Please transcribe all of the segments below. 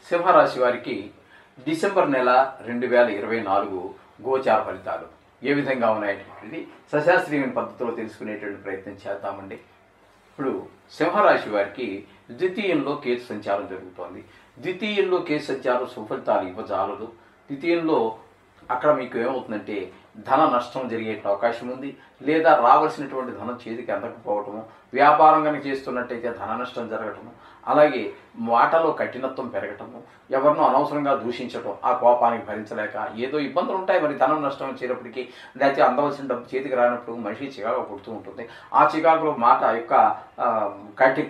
సింహరాశి వారికి డిసెంబర్ నెల 2024 గోచార ఫలితాలు ఏ విధంగా ఉన్నాయనేటువంటిది సశాస్త్రీయమైన పద్ధతిలో తెలుసుకునేటువంటి ప్రయత్నం చేద్దామండి. ఇప్పుడు సింహరాశి వారికి ద్వితీయంలో కేతు సంచారం జరుగుతోంది. ద్వితీయంలో కేతు సంచారం సుఫలితాలు ఇవ్వజాలదు. ద్వితీయంలో అక్కడ మీకు ఏమవుతుందంటే ధన నష్టం జరిగే అవకాశం ఉంది, లేదా రావాల్సినటువంటి ధనం చేతికి అందకపోవటము, వ్యాపారం కనుక చేస్తున్నట్టయితే ధన నష్టం జరగటము, అలాగే మాటలో కఠినత్వం పెరగటము, ఎవరినో అనవసరంగా దూషించటం, ఆ కోపానికి భరించలేక ఏదో ఇబ్బందులు ఉంటాయి. మరి ధనం నష్టం వచ్చేటప్పటికి లేకపోతే అందవలసిన డబ్బు చేతికి రానప్పుడు మనిషి చికాకు పుడుతూ ఉంటుంది. ఆ చికాకులో మాట యొక్క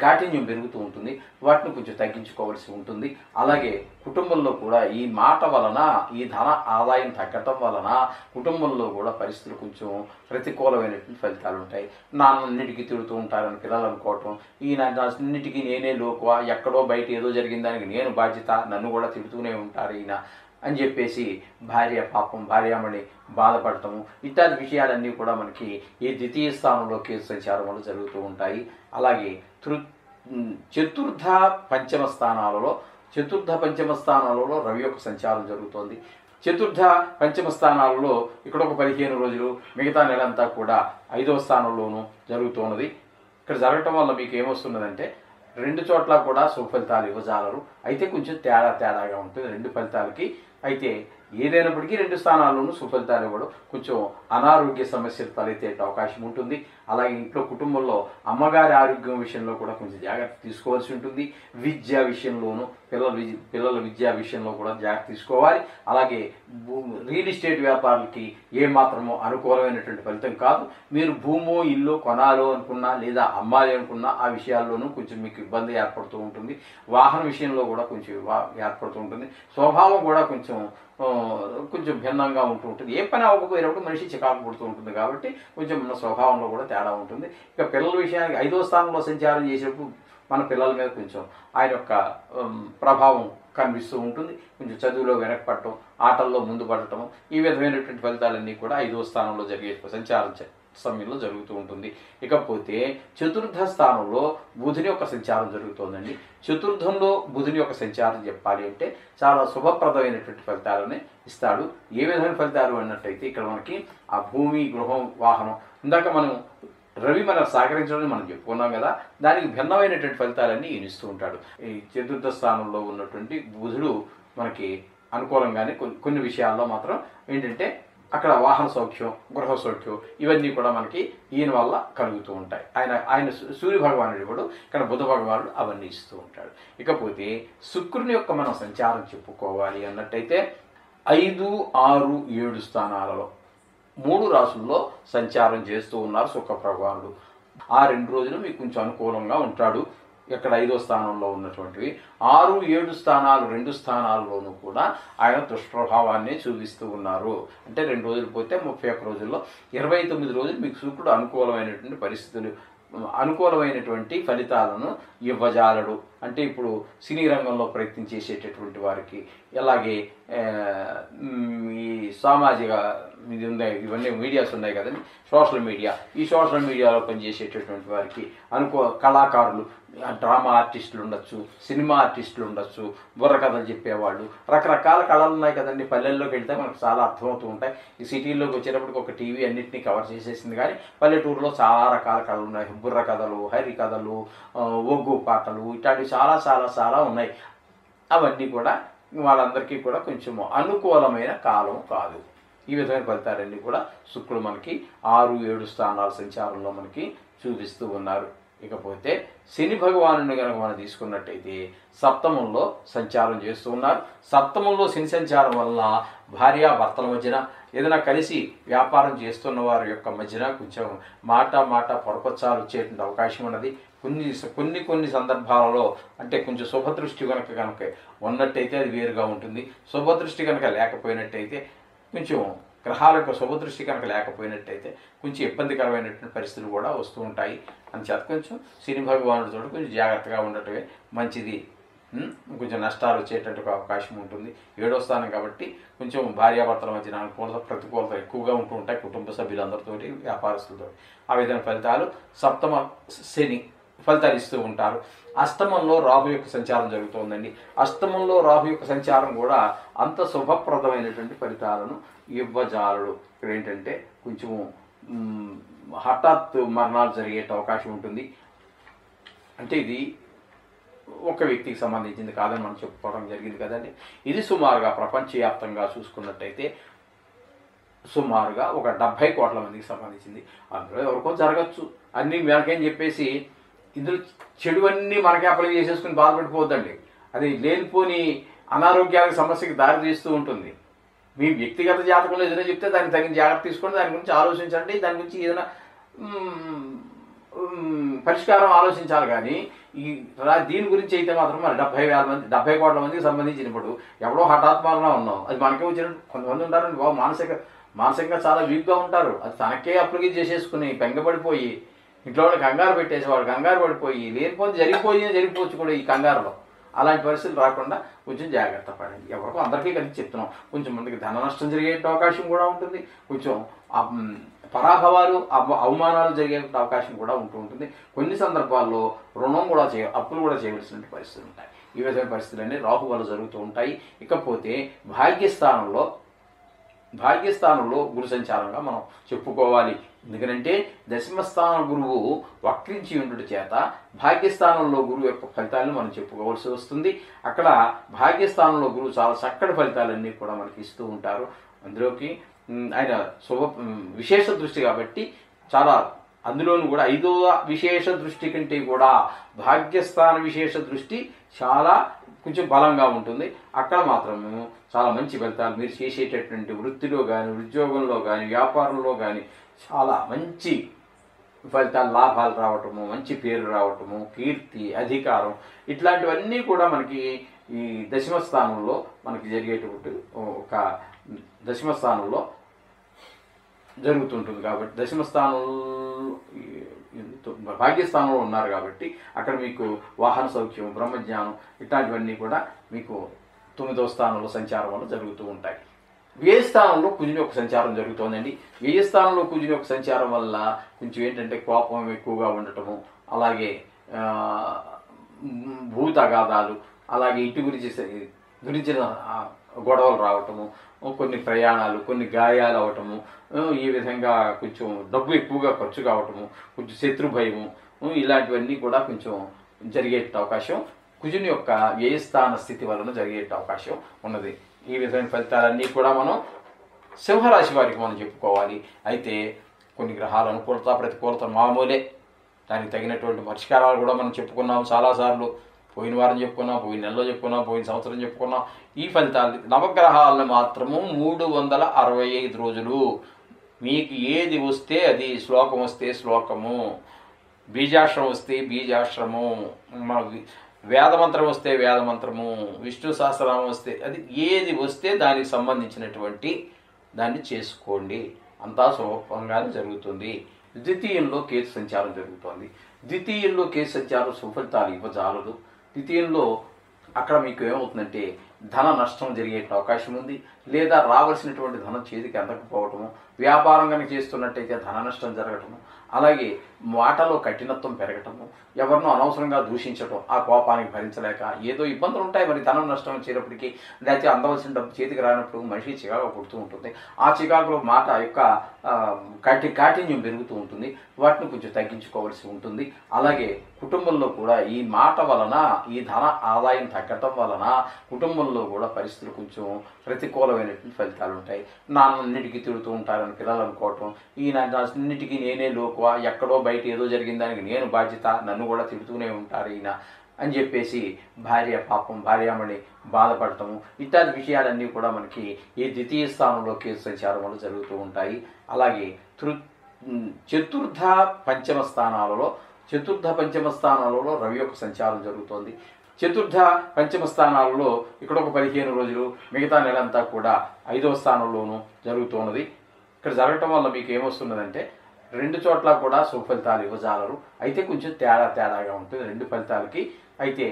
కాఠిన్యం పెరుగుతూ ఉంటుంది. వాటిని కొంచెం తగ్గించుకోవాల్సి ఉంటుంది. అలాగే కుటుంబంలో కూడా ఈ మాట వలన, ఈ ధన ఆదాయం తగ్గటం వలన కుటుంబంలో కూడా పరిస్థితులు కొంచెం ప్రతికూలమైనటువంటి ఫలితాలు ఉంటాయి. నాన్నన్నిటికీ తిడుతూ ఉంటారని పిల్లలు అనుకోవటం, అన్నిటికీ నేనే లోకువా, ఎక్కడో బయట ఏదో జరిగిన దానికి నేను బాధ్యత, నన్ను కూడా తిడుతూనే ఉంటారు ఈయన అని చెప్పేసి భార్యామణి బాధపడటము, ఇత్యాది విషయాలన్నీ కూడా మనకి ఈ ద్వితీయ స్థానంలో కేతు సంచారం వల్ల జరుగుతూ ఉంటాయి. అలాగే చతుర్థ పంచమ స్థానాలలో రవి యొక్క సంచారం జరుగుతోంది. చతుర్థ పంచమ స్థానాలలో ఇక్కడ ఒక 15 రోజులు, మిగతా నెలంతా కూడా 5వ స్థానంలోనూ జరుగుతున్నది. ఇక్కడ జరగటం వల్ల మీకు ఏమొస్తున్నదంటే 2 చోట్ల కూడా సుఫలితాలు ఇవ్వజాలరు. అయితే కొంచెం తేడాగా ఉంటుంది 2 ఫలితాలకి. అయితే ఏదైనప్పటికీ 2 స్థానాల్లోనూ సుఫలితాలు ఇవ్వడం, కొంచెం అనారోగ్య సమస్యలు తలెత్తే అవకాశం ఉంటుంది. అలాగే ఇంట్లో కుటుంబంలో అమ్మగారి ఆరోగ్యం విషయంలో కూడా కొంచెం జాగ్రత్త తీసుకోవాల్సి ఉంటుంది. విద్యా విషయంలోనూ పిల్లల విద్యా విషయంలో కూడా జాగ్రత్త తీసుకోవాలి. అలాగే రియల్ ఎస్టేట్ వ్యాపారులకి ఏమాత్రమో అనుకూలమైనటువంటి ఫలితం కాదు. మీరు భూమో ఇల్లు కొనాలో అనుకున్నా, లేదా అమ్మాలి అనుకున్నా ఆ విషయాల్లోనూ కొంచెం మీకు ఇబ్బంది ఏర్పడుతూ ఉంటుంది. వాహన విషయంలో కూడా కొంచెం ఏర్పడుతూ ఉంటుంది. స్వభావం కూడా కొంచెం భిన్నంగా ఉంటూ ఉంటుంది. ఏ పని అవ్వకపోయినప్పుడు మనిషి చికాకు పుడుతూ ఉంటుంది. కాబట్టి కొంచెం మన స్వభావంలో కూడా తేడా ఉంటుంది. ఇక పిల్లల విషయానికి 5వ స్థానంలో సంచారం చేసేటప్పుడు మన పిల్లల మీద కొంచెం ఆయన యొక్క ప్రభావం కనిపిస్తూ ఉంటుంది. కొంచెం చదువులో వెనకపడటం, ఆటల్లో ముందు పడటం, ఈ విధమైనటువంటి ఫలితాలన్నీ కూడా 5వ స్థానంలో జరిగే సంచారం సమయంలో జరుగుతూ ఉంటుంది. ఇకపోతే చతుర్థ స్థానంలో బుధుని యొక్క సంచారం జరుగుతోందండి. చతుర్థంలో బుధుని యొక్క సంచారం చెప్పాలి అంటే చాలా శుభప్రదమైనటువంటి ఫలితాలని ఇస్తాడు. ఏ విధమైన ఫలితాలు అన్నట్టయితే ఇక్కడ మనకి ఆ భూమి, గృహం, వాహనం, ఇందాక మనం రవి మనకు సహకరించడం మనం చెప్పుకున్నాం కదా, దానికి భిన్నమైనటువంటి ఫలితాలన్నీ ఈయనిస్తూ ఉంటాడు. ఈ చతుర్థ స్థానంలో ఉన్నటువంటి బుధుడు మనకి అనుకూలంగానే కొన్ని విషయాల్లో మాత్రం ఏంటంటే అక్కడ వాహన సౌఖ్యం, గృహ సౌఖ్యం ఇవన్నీ కూడా మనకి ఈయన వల్ల కలుగుతూ ఉంటాయి. ఆయన సూర్య భగవానుడు కూడా ఇక్కడ బుధ భగవానుడు అవన్నీ ఇస్తూ ఉంటాడు. ఇకపోతే శుక్రుని యొక్క మనం సంచారం చెప్పుకోవాలి అన్నట్టయితే 5, 6, 7 స్థానాలలో 3 రాసుల్లో సంచారం చేస్తూ ఉన్నారు శుక్ర భగవానుడు. ఆ 2 రోజులు మీకు కొంచెం అనుకూలంగా ఉంటాడు. ఇక్కడ 5వ స్థానంలో ఉన్నటువంటివి 6, 7 స్థానాలు 2 స్థానాల్లోనూ కూడా ఆయన దుష్ప్రభావాన్ని చూపిస్తూ ఉన్నారు. అంటే 2 రోజులు పోతే 31 రోజుల్లో 29 రోజులు మీకు శుక్రుడు అనుకూలమైనటువంటి పరిస్థితులు, అనుకూలమైనటువంటి ఫలితాలను ఇవ్వజాలడు. అంటే ఇప్పుడు సినీ రంగంలో ప్రయత్నం చేసేటటువంటి వారికి, అలాగే ఈ సామాజిక ఇది ఉన్నాయి, ఇవన్నీ మీడియాస్ ఉన్నాయి కదండి, ఈ సోషల్ మీడియాలో పనిచేసేటటువంటి వారికి కళాకారులు, డ్రామా ఆర్టిస్టులు ఉండొచ్చు, సినిమా ఆర్టిస్టులు ఉండొచ్చు, బుర్రకథలు చెప్పేవాళ్ళు, రకరకాల కళలు ఉన్నాయి కదండి. పల్లెల్లోకి వెళ్తే మనకు చాలా అర్థమవుతూ ఉంటాయి. ఈ సిటీల్లోకి వచ్చేటప్పటికి ఒక టీవీ అన్నింటినీ కవర్ చేసేసింది. కానీ పల్లెటూరులో చాలా రకాల కళలు ఉన్నాయి. బుర్ర కథలు, హరి కథలు, ఒగ్గు పాటలు, ఇట్లాంటివి చాలా ఉన్నాయి. అవన్నీ కూడా వాళ్ళందరికీ కూడా కొంచెం అనుకూలమైన కాలం కాదు. ఈ విధమైన ఫలితాలన్నీ కూడా శుక్రుడు మనకి 6, 7 స్థానాల సంచారంలో మనకి చూపిస్తూ ఉన్నారు. ఇకపోతే శని భగవానుని కనుక మనం తీసుకున్నట్టయితే సప్తమంలో సంచారం చేస్తూ ఉన్నారు. సప్తమంలో శని సంచారం వల్ల భార్యాభర్తల మధ్యన, ఏదైనా కలిసి వ్యాపారం చేస్తున్న వారి యొక్క మధ్యన కొంచెం మాట పొరపచ్చాలు వచ్చేటువంటి అవకాశం ఉన్నది. కొన్ని సందర్భాలలో అంటే కొంచెం శుభదృష్టి కనుక ఉన్నట్టయితే అది వేరుగా ఉంటుంది. శుభదృష్టి కనుక లేకపోయినట్టయితే, కొంచెం గ్రహాల యొక్క శుభదృష్టి కనుక లేకపోయినట్టయితే కొంచెం ఇబ్బందికరమైనటువంటి పరిస్థితులు కూడా వస్తూ ఉంటాయి. అందుచేత కొంచెం శని భగవానుడితో కొంచెం జాగ్రత్తగా ఉండటమే మంచిది. కొంచెం నష్టాలు వచ్చేటట్టు అవకాశం ఉంటుంది. 7వ స్థానం కాబట్టి కొంచెం భార్యాభర్తల మధ్య ప్రతికూలత ఎక్కువగా ఉంటూ ఉంటాయి కుటుంబ సభ్యులందరితో, వ్యాపారస్తులతో. ఆ విధమైన ఫలితాలు సప్తమ శని ఫలితాలు ఇస్తూ ఉంటారు. అష్టమంలో రాహు యొక్క సంచారం జరుగుతోందండి. అష్టమంలో రాహు యొక్క సంచారం కూడా అంత శుభప్రదమైనటువంటి ఫలితాలను ఇవ్వజాలడు. ఇక్కడ ఏంటంటే కొంచెము హఠాత్ మరణాలు జరిగే అవకాశం ఉంటుంది. అంటే ఇది ఒక వ్యక్తికి సంబంధించింది కాదని మనం చెప్పుకోవడం జరిగింది కదండి. ఇది సుమారుగా ప్రపంచవ్యాప్తంగా చూసుకున్నట్టయితే సుమారుగా ఒక 70 కోట్ల మందికి సంబంధించింది. అందులో ఎవరికో జరగచ్చు, అన్నీ మనకేం చెప్పేసి ఇందులో చెడువన్నీ మనకే అప్లై చేసేసుకుని బాధపడిపోద్దండి. అది లేనిపోని అనారోగ్యాలకు సమస్యకి దారి తీస్తూ ఉంటుంది. మీ వ్యక్తిగత జాతకంలో ఏదైనా చెప్తే దానికి తగిన జాగ్రత్త తీసుకొని దాని గురించి ఆలోచించండి. దాని గురించి ఏదైనా పరిష్కారం ఆలోచించాలి. కానీ దీని గురించి అయితే మాత్రం మరి 70 కోట్ల మందికి సంబంధించినప్పుడు ఎవడో హఠాత్మరంగా ఉన్నాం, అది మనకే వచ్చినట్టు కొంతమంది ఉంటారండి బాబు, మానసికంగా చాలా వీక్గా ఉంటారు. అది తనకే అప్లికేట్ చేసేసుకుని బెంగపడిపోయి ఇంట్లో వాళ్ళకి కంగారు పెట్టేసి వాడు కంగారు పడిపోయి లేనిపోతే జరిగిపోవచ్చు కూడా ఈ కంగారులో. అలాంటి పరిస్థితులు రాకుండా కొంచెం జాగ్రత్త పడండి. ఎవరికో అందరికీ కలిసి చెప్తున్నాం. కొంచెం మందికి ధన నష్టం జరిగే అవకాశం కూడా ఉంటుంది. కొంచెం పరాభవాలు అవమానాలు జరిగే అవకాశం కూడా ఉంటుంది. కొన్ని సందర్భాల్లో రుణం కూడా అప్పులు కూడా చేయవలసిన పరిస్థితులు ఉంటాయి. ఈ విధమైన పరిస్థితులన్నీ రాహు వల్ల జరుగుతూ ఉంటాయి. ఇకపోతే భాగ్యస్థానంలో గురు సంచారంగా మనం చెప్పుకోవాలి. ఎందుకంటే దశమస్థాన గురువు వక్రించి ఉండుట చేత భాగ్యస్థానంలో గురువు యొక్క ఫలితాలను మనం చెప్పుకోవాల్సి వస్తుంది. అక్కడ భాగ్యస్థానంలో గురువు చాలా చక్కటి ఫలితాలన్నీ కూడా మనకి ఇస్తూ ఉంటారు. అందులోకి ఆయన విశేష దృష్టి కాబట్టి చాలా, అందులోనూ కూడా 5వ విశేష దృష్టి కంటే కూడా భాగ్యస్థాన విశేష దృష్టి చాలా కొంచెం బలంగా ఉంటుంది. అక్కడ మాత్రము చాలా మంచి ఫలితాలు, మీరు చేసేటటువంటి వృత్తిలో కానీ ఉద్యోగంలో కానీ వ్యాపారంలో కానీ చాలా మంచి ఫలితాలు, లాభాలు రావటము, మంచి పేరు రావటము, కీర్తి, అధికారం ఇట్లాంటివన్నీ కూడా మనకి ఈ దశమ స్థానంలో మనకి జరిగేటువంటి ఒక దశమ స్థానంలో జరుగుతుంటుంది. కాబట్టి దశమ స్థానంలో భాగ్యస్థానంలో ఉన్నారు కాబట్టి అక్కడ మీకు వాహన సౌఖ్యం, బ్రహ్మజ్ఞానం ఇట్లాంటివన్నీ కూడా మీకు 9వ స్థానంలో సంచారం వల్ల జరుగుతూ ఉంటాయి. వ్యయ స్థానంలో కుజుని యొక్క సంచారం జరుగుతోందండి. వ్యయ స్థానంలో కుజుని యొక్క సంచారం వల్ల కొంచెం ఏంటంటే కోపం ఎక్కువగా ఉండటము, అలాగే భూతగాదాలు, అలాగే ఇంటి గురించిన గొడవలు రావటము, కొన్ని ప్రయాణాలు, కొన్ని గాయాలు అవటము, ఈ విధంగా కొంచెం డబ్బు ఎక్కువగా ఖర్చు కావటము, కొంచెం శత్రు భయము, ఇలాంటివన్నీ కూడా కొంచెం జరిగే అవకాశం కుజుని యొక్క వ్యయస్థాన స్థితి వలన జరిగే అవకాశం ఉన్నది. ఈ విధమైన ఫలితాలన్నీ కూడా మనం సింహరాశి వారికి మనం చెప్పుకోవాలి. అయితే కొన్ని గ్రహాల అనుకూలత ప్రతికూలత మామూలే, దానికి తగినటువంటి పరిష్కారాలు కూడా మనం చెప్పుకున్నాం చాలాసార్లు. పోయిన వారం చెప్పుకున్నాం, పోయిన నెలలో చెప్పుకున్నాం, పోయిన సంవత్సరం చెప్పుకున్నాం. ఈ ఫలితాలు నవగ్రహాలను మాత్రము 365 రోజులు మీకు ఏది వస్తే అది, శ్లోకం వస్తే శ్లోకము, బీజాశ్రమం వస్తే బీజాశ్రము, వేదమంత్రం వస్తే వేదమంత్రము, విష్ణు సహస్రనామం వస్తే అది, ఏది వస్తే దానికి సంబంధించినటువంటి దాన్ని చేసుకోండి. అంతా సులభంగానే జరుగుతుంది. ద్వితీయంలో కేతు సంచారం జరుగుతోంది. ద్వితీయంలో కేతు సంచారం సుఫలితాలు ఇవ్వజాలదు. ద్వితీయంలో అక్కడ మీకు ఏమవుతుందంటే ధన నష్టం జరిగే అవకాశం ఉంది, లేదా రావాల్సినటువంటి ధనం చేతికి అందకపోవటము, వ్యాపారం కనుక చేస్తున్నట్టయితే ధన నష్టం జరగటము, అలాగే మాటలో కఠినత్వం పెరగటము, ఎవరినో అనవసరంగా దూషించటం, ఆ కోపానికి భరించలేక ఏదో ఇబ్బందులు ఉంటాయి. మరి ధనం నష్టం వచ్చేటప్పటికి, లేకపోతే అందవలసిన డబ్బు చేతికి రానప్పుడు మనిషి చికాకు పుడుతూ ఉంటుంది. ఆ చికాకులో మాట యొక్క కాఠిన్యం పెరుగుతూ ఉంటుంది. వాటిని కొంచెం తగ్గించుకోవాల్సి ఉంటుంది. అలాగే కుటుంబంలో కూడా ఈ మాట వలన, ఈ ధన ఆదాయం తగ్గటం వలన కుటుంబంలో కూడా పరిస్థితులు కొంచెం ప్రతికూలమైనటువంటి ఫలితాలు ఉంటాయి. నాన్నన్నిటికీ తిడుతూ ఉంటారని పిల్లలు అనుకోవటం, అన్నిటికీ నేనే లోకువా, ఎక్కడో బయట ఏదో జరిగిన దానికి నేను బాధ్యత, నన్ను కూడా తిడుతూనే ఉంటారు ఈయన అని చెప్పేసి భార్యామణి బాధపడటము, ఇత్యాది విషయాలన్నీ కూడా మనకి ఈ ద్వితీయ స్థానంలో కేతు సంచారం వల్ల జరుగుతూ ఉంటాయి. అలాగే చతుర్థ పంచమ స్థానాలలో రవి యొక్క సంచారం జరుగుతోంది. చతుర్థ పంచమ స్థానాలలో ఇక్కడ ఒక 15 రోజులు, మిగతా నెలంతా కూడా 5వ స్థానంలోనూ జరుగుతున్నది. ఇక్కడ జరగటం వల్ల మీకు ఏమొస్తున్నదంటే 2 చోట్ల కూడా సుఫలితాలు ఇవ్వజాలరు. అయితే కొంచెం తేడాగా ఉంటుంది 2 ఫలితాలకి. అయితే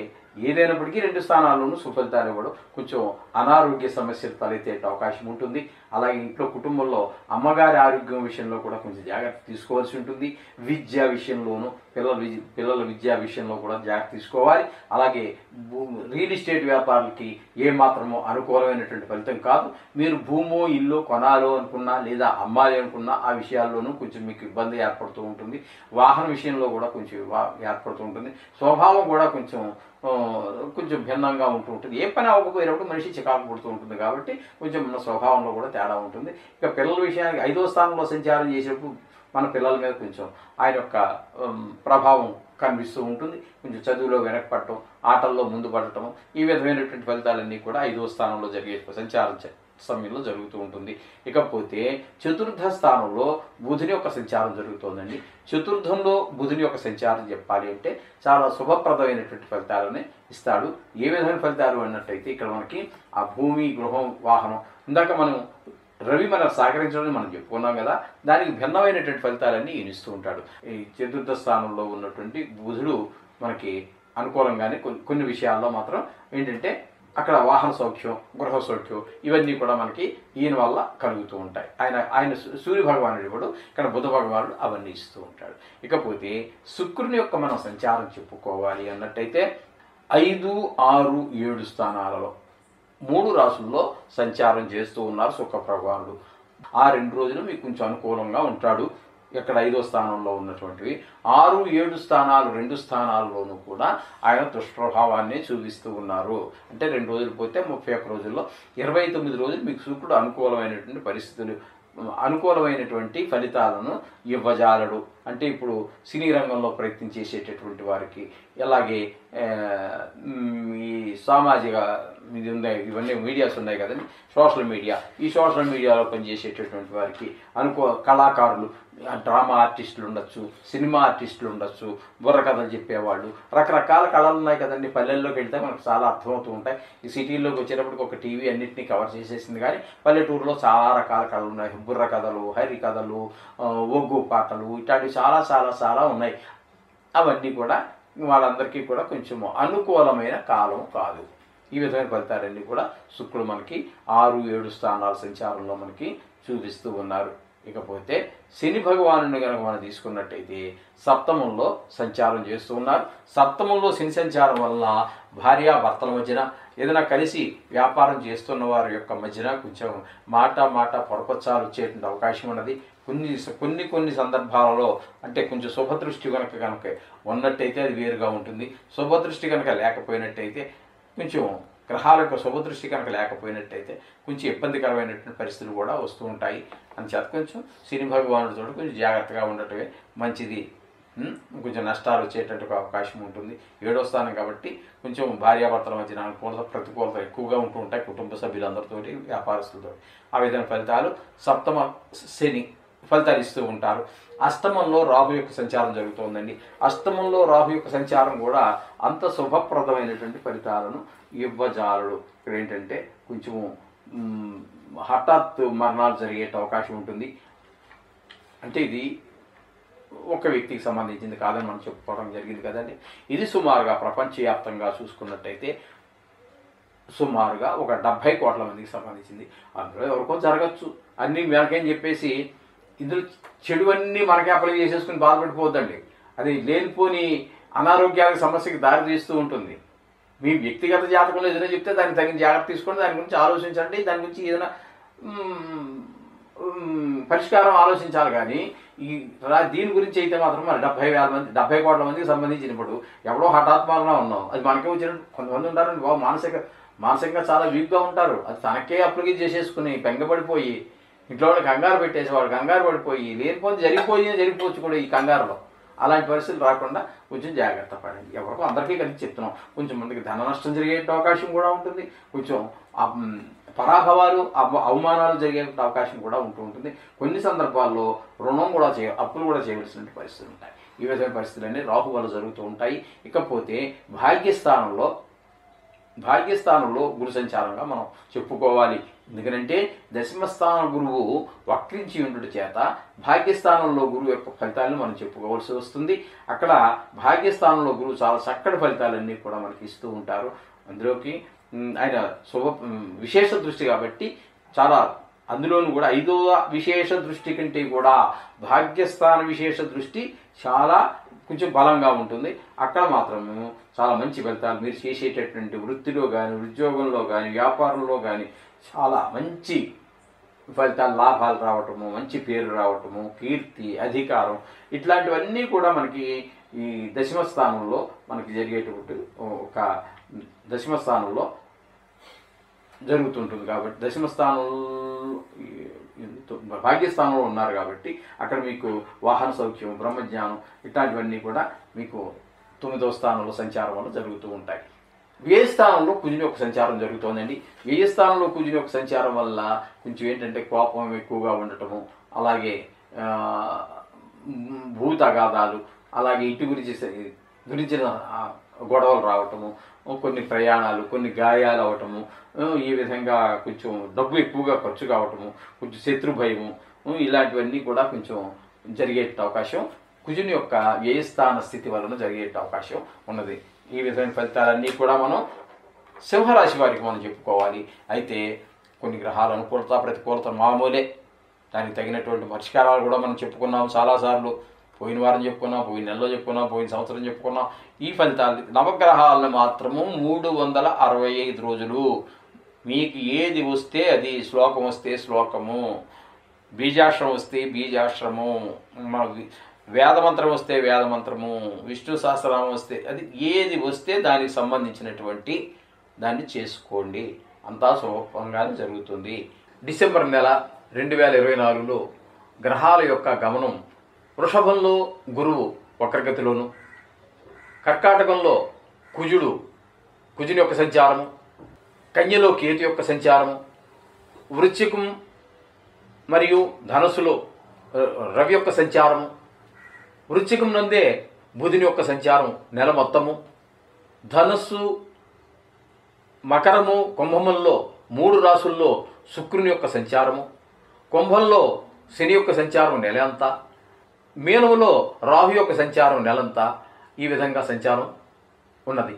ఏదైనప్పటికీ 2 స్థానాల్లోనూ సుఫలితాలు ఇవ్వడం, కొంచెం అనారోగ్య సమస్యలు తలెత్తే అవకాశం ఉంటుంది. అలాగే ఇంట్లో కుటుంబంలో అమ్మగారి ఆరోగ్యం విషయంలో కూడా కొంచెం జాగ్రత్త తీసుకోవాల్సి ఉంటుంది. విద్యా విషయంలోనూ పిల్లల విద్యా విషయంలో కూడా జాగ్రత్త తీసుకోవాలి. అలాగే రియల్ ఎస్టేట్ వ్యాపారులకి ఏమాత్రమో అనుకూలమైనటువంటి ఫలితం కాదు. మీరు భూమో ఇల్లు కొనాలో అనుకున్నా లేదా అమ్మాలి అనుకున్నా ఆ విషయాల్లోనూ కొంచెం మీకు ఇబ్బంది ఏర్పడుతూ ఉంటుంది. వాహన విషయంలో కూడా కొంచెం ఏర్పడుతూ ఉంటుంది. స్వభావం కూడా కొంచెం భిన్నంగా ఉంటూ ఉంటుంది. ఏ పని అవ్వకపోయినప్పుడు మనిషి చికాకు పడుతూ ఉంటుంది. కాబట్టి కొంచెం మన స్వభావంలో కూడా తేడా ఉంటుంది. ఇక పిల్లల విషయానికి 5వ స్థానంలో సంచారం చేసేటప్పుడు మన పిల్లల మీద కొంచెం ఆయన యొక్క ప్రభావం కనిపిస్తూ ఉంటుంది. కొంచెం చదువులో వెనకపడటం, ఆటల్లో ముందు పడటం, ఈ విధమైనటువంటి ఫలితాలన్నీ కూడా 5వ స్థానంలో జరిగే సంచారం సమయంలో జరుగుతూ ఉంటుంది. ఇకపోతే చతుర్థ స్థానంలో బుధుని యొక్క సంచారం జరుగుతుందండి. చతుర్థంలో బుధుని యొక్క సంచారం చెప్పాలి అంటే చాలా శుభప్రదమైనటువంటి ఫలితాలని ఇస్తాడు. ఏ విధమైన ఫలితాలు అన్నట్టయితే ఇక్కడ మనకి ఆ భూమి, గృహం, వాహనం, ఇందాక మనం రవి మనం సహకరించడం మనం చెప్పుకున్నాం కదా, దానికి భిన్నమైనటువంటి ఫలితాలన్నీ ఈయనిస్తూ ఉంటాడు. ఈ చతుర్థ స్థానంలో ఉన్నటువంటి బుధుడు మనకి అనుకూలంగానే కొన్ని విషయాల్లో మాత్రం ఏంటంటే అక్కడ వాహన సౌఖ్యం, గృహ సౌఖ్యం ఇవన్నీ కూడా మనకి ఈయన వల్ల కలుగుతూ ఉంటాయి. ఆయన సూర్య భగవానుడు కూడా ఇక్కడ బుధ భగవానుడు అవన్నీ ఇస్తూ ఉంటాడు. ఇకపోతే శుక్రుని యొక్క మనం సంచారం చెప్పుకోవాలి అన్నట్టయితే 5, 6, 7 స్థానాలలో 3 రాసుల్లో సంచారం చేస్తూ ఉన్నారు శుక్ర భగవానుడు. ఆ 2 రోజులు మీకు కొంచెం అనుకూలంగా ఉంటాడు. ఇక్కడ 5వ స్థానంలో ఉన్నటువంటివి 6, 7 స్థానాలు 2 స్థానాల్లోనూ కూడా ఆయన దుష్ప్రభావాన్ని చూపిస్తూ ఉన్నారు. అంటే 2 రోజులు పోతే 31 రోజుల్లో 29 రోజులు మీకు శుక్రుడు అనుకూలమైనటువంటి పరిస్థితులు, అనుకూలమైనటువంటి ఫలితాలను ఇవ్వజాలడు. అంటే ఇప్పుడు సినీ రంగంలో ప్రయత్నం చేసేటటువంటి వారికి, అలాగే ఈ సామాజిక ఇది ఉన్నాయి, ఇవన్నీ మీడియాస్ ఉన్నాయి కదండి, సోషల్ మీడియా, ఈ సోషల్ మీడియాలో పనిచేసేటటువంటి వారికి కళాకారులు, డ్రామా ఆర్టిస్టులు ఉండొచ్చు, సినిమా ఆర్టిస్టులు ఉండొచ్చు, బుర్రకథలు చెప్పేవాళ్ళు, రకరకాల కళలు ఉన్నాయి కదండి. పల్లెల్లోకి వెళ్తే మనకు చాలా అర్థమవుతూ ఉంటాయి. ఈ సిటీల్లోకి వచ్చేటప్పటికి ఒక టీవీ అన్నింటినీ కవర్ చేసేసింది. కానీ పల్లెటూరులో చాలా రకాల కళలు ఉన్నాయి. బుర్ర కథలు, హరి కథలు, ఒగ్గు పాటలు, ఇట్లాంటివి చాలా చాలా చాలా ఉన్నాయి. అవన్నీ కూడా వాళ్ళందరికీ కూడా కొంచెం అనుకూలమైన కాలం కాదు. ఈ విధమైన ఫలితాలన్నీ కూడా శుక్రుడు మనకి 6, 7 స్థానాల సంచారంలో మనకి చూపిస్తూ ఉన్నారు. ఇకపోతే శని భగవానుని కనుక మనం తీసుకున్నట్టయితే సప్తమంలో సంచారం చేస్తూ ఉన్నారు. సప్తమంలో శని సంచారం వల్ల భార్యాభర్తల మధ్యన ఏదైనా కలిసి వ్యాపారం చేస్తున్న వారి యొక్క మధ్యన కొంచెం మాట పొరపచ్చాలు వచ్చేటువంటి అవకాశం ఉన్నది. కొన్ని సందర్భాలలో అంటే కొంచెం శుభదృష్టి కనుక ఉన్నట్టయితే అది వేరుగా ఉంటుంది. శుభదృష్టి కనుక లేకపోయినట్టయితే, కొంచెం గ్రహాల యొక్క శుభదృష్టి కనుక లేకపోయినట్టయితే కొంచెం ఇబ్బందికరమైనటువంటి పరిస్థితులు కూడా వస్తూ ఉంటాయి. అందుచేత కొంచెం శని భగవానుడితో కొంచెం జాగ్రత్తగా ఉండటమే మంచిది. కొంచెం నష్టాలు వచ్చేటట్టు అవకాశం ఉంటుంది. 7వ స్థానం కాబట్టి కొంచెం భార్యాభర్తల మధ్యన అనుకూలత, ప్రతికూలత ఎక్కువగా ఉంటూ ఉంటాయి కుటుంబ సభ్యులందరితోటి, వ్యాపారస్తులతో. ఆ విధమైన ఫలితాలు సప్తమ శని ఫలితాలు ఇస్తూ ఉంటారు. అష్టమంలో రాహు యొక్క సంచారం జరుగుతుందండి. అష్టమంలో రాహు యొక్క సంచారం కూడా అంత శుభప్రదమైనటువంటి ఫలితాలను ఇవ్వజాలడు. ఇక్కడ ఏంటంటే కొంచెము హఠాత్ మరణాలు జరిగే అవకాశం ఉంటుంది. అంటే ఇది ఒక వ్యక్తికి సంబంధించింది కాదని మనం చెప్పుకోవడం జరిగింది కదండి. ఇది సుమారుగా ప్రపంచవ్యాప్తంగా చూసుకున్నట్టయితే సుమారుగా ఒక 70 కోట్ల మందికి సంబంధించింది. అందులో ఎవరికో జరగచ్చు. అన్నీ మనకేం చెప్పేసి ఇందులో చెడువన్నీ మనకే అప్లై చేసేసుకుని బాధపడిపోవద్దండి. అది లేనిపోని అనారోగ్యానికి సమస్యకి దారి తీస్తూ ఉంటుంది. మీ వ్యక్తిగత జాతకంలో ఏదైనా చెప్తే దానికి తగిన జాగ్రత్త తీసుకోండి, దాని గురించి ఆలోచించండి, దాని గురించి ఏదైనా పరిష్కారం ఆలోచించాలి. కానీ దీని గురించి అయితే మాత్రం మరి 70 కోట్ల మందికి సంబంధించినప్పుడు ఎవడో హఠాత్మరంగా ఉన్నాం, అది మనకే వచ్చిన కొంతమంది ఉంటారని బాబు మానసికంగా చాలా వీక్గా ఉంటారు. అది తనకే అప్లై చేసేసుకుని బెంగపడిపోయి ఇంట్లో వాళ్ళు కంగారు పెట్టేసేవాడు, కంగారు పడిపోయి లేనిపోతే జరిగిపోవచ్చు కూడా ఈ కంగారులో. అలాంటి పరిస్థితులు రాకుండా కొంచెం జాగ్రత్త పడండి. ఎవరికో అందరికీ కలిసి చెప్తున్నాం. కొంచెం మందికి ధన నష్టం జరిగే అవకాశం కూడా ఉంటుంది. కొంచెం పరాభవాలు, అవమానాలు జరిగే అవకాశం కూడా ఉంటూ ఉంటుంది. కొన్ని సందర్భాల్లో రుణం కూడా అప్పులు కూడా చేయవలసిన పరిస్థితులు ఉంటాయి. ఈ విధమైన పరిస్థితులన్నీ రాహు వల్ల జరుగుతూ ఉంటాయి. ఇకపోతే భాగ్యస్థానంలో భాగ్యస్థానంలో గురు సంచారంగా మనం చెప్పుకోవాలి. ఎందుకంటే దశమస్థాన గురువు వక్రించి ఉండుట చేత భాగ్యస్థానంలో గురువు యొక్క ఫలితాలను మనం చెప్పుకోవాల్సి వస్తుంది. అక్కడ భాగ్యస్థానంలో గురువు చాలా చక్కటి ఫలితాలన్నీ కూడా మనకి ఇస్తూ ఉంటారు. అందులోకి ఆయన విశేష దృష్టి కాబట్టి చాలా, అందులోనూ కూడా 5వ విశేష దృష్టి కంటే కూడా భాగ్యస్థాన విశేష దృష్టి చాలా కొంచెం బలంగా ఉంటుంది. అక్కడ మాత్రము చాలా మంచి ఫలితాలు, మీరు చేసేటటువంటి వృత్తిలో కానీ, ఉద్యోగంలో కానీ, వ్యాపారంలో కానీ చాలా మంచి ఫలితాలు, లాభాలు రావటము, మంచి పేరు రావటము, కీర్తి, అధికారం ఇట్లాంటివన్నీ కూడా మనకి ఈ దశమ స్థానంలో మనకి జరిగేటువంటి ఒక దశమ స్థానంలో జరుగుతుంటుంది. కాబట్టి దశమ స్థానంలో భాగ్యస్థానంలో ఉన్నారు కాబట్టి అక్కడ మీకు వాహన సౌఖ్యం, బ్రహ్మజ్ఞానం ఇట్లాంటివన్నీ కూడా మీకు 9వ స్థానంలో సంచారం వల్ల జరుగుతూ ఉంటాయి. వ్యయస్థానంలో కుజుని యొక్క సంచారం జరుగుతోందండి. వ్యయస్థానంలో కుజుని యొక్క సంచారం వల్ల కొంచెం ఏంటంటే కోపం ఎక్కువగా ఉండటము, అలాగే భూతగాదాలు, అలాగే ఇంటి గురించిన గొడవలు రావటము, కొన్ని ప్రయాణాలు, కొన్ని గాయాలు అవటము, ఈ విధంగా కొంచెం డబ్బు ఎక్కువగా ఖర్చు కావటము, కొంచెం శత్రు భయము, ఇలాంటివన్నీ కూడా కొంచెం జరిగే అవకాశం కుజుని యొక్క వ్యయస్థాన స్థితి వలన జరిగే అవకాశం ఉన్నది. ఈ విధమైన ఫలితాలన్నీ కూడా మనం సింహరాశి వారికి మనం చెప్పుకోవాలి. అయితే కొన్ని గ్రహాల అనుకూలత, ప్రతికూలత మామూలే. దానికి తగినటువంటి పరిష్కారాలు కూడా మనం చెప్పుకున్నాం చాలాసార్లు. పోయిన వారం చెప్పుకున్నాం, పోయిన నెలలో చెప్పుకున్నాం, పోయిన సంవత్సరం చెప్పుకున్నాం. ఈ ఫలితాలు నవగ్రహాలను మాత్రము 365 రోజులు మీకు ఏది వస్తే అది, శ్లోకం వస్తే శ్లోకము, బీజాశ్రమం వస్తే బీజాశ్రము, వేదమంత్రం వస్తే వేదమంత్రము, విష్ణు సహస్రనామం వస్తే అది, ఏది వస్తే దానికి సంబంధించినటువంటి దాన్ని చేసుకోండి. అంతా శుభంగానే జరుగుతుంది. డిసెంబర్ నెల 2024లో గ్రహాల యొక్క గమనం: వృషభంలో గురువు వక్రగతిలోను, కర్కాటకంలో కుజుని యొక్క సంచారము, కన్యలో కేతు యొక్క సంచారము, వృశ్చికం మరియు ధనుసులో రవి యొక్క సంచారము, వృశ్చికం నందే బుధుని యొక్క సంచారం నెల మొత్తము, ధనుస్సు, మకరము, కుంభముల్లో 3 రాసుల్లో శుక్రుని యొక్క సంచారము, కుంభంలో శని యొక్క సంచారం నెల అంతా, మీనములో రాహు యొక్క సంచారం నెలంతా, ఈ విధంగా సంచారం ఉన్నది.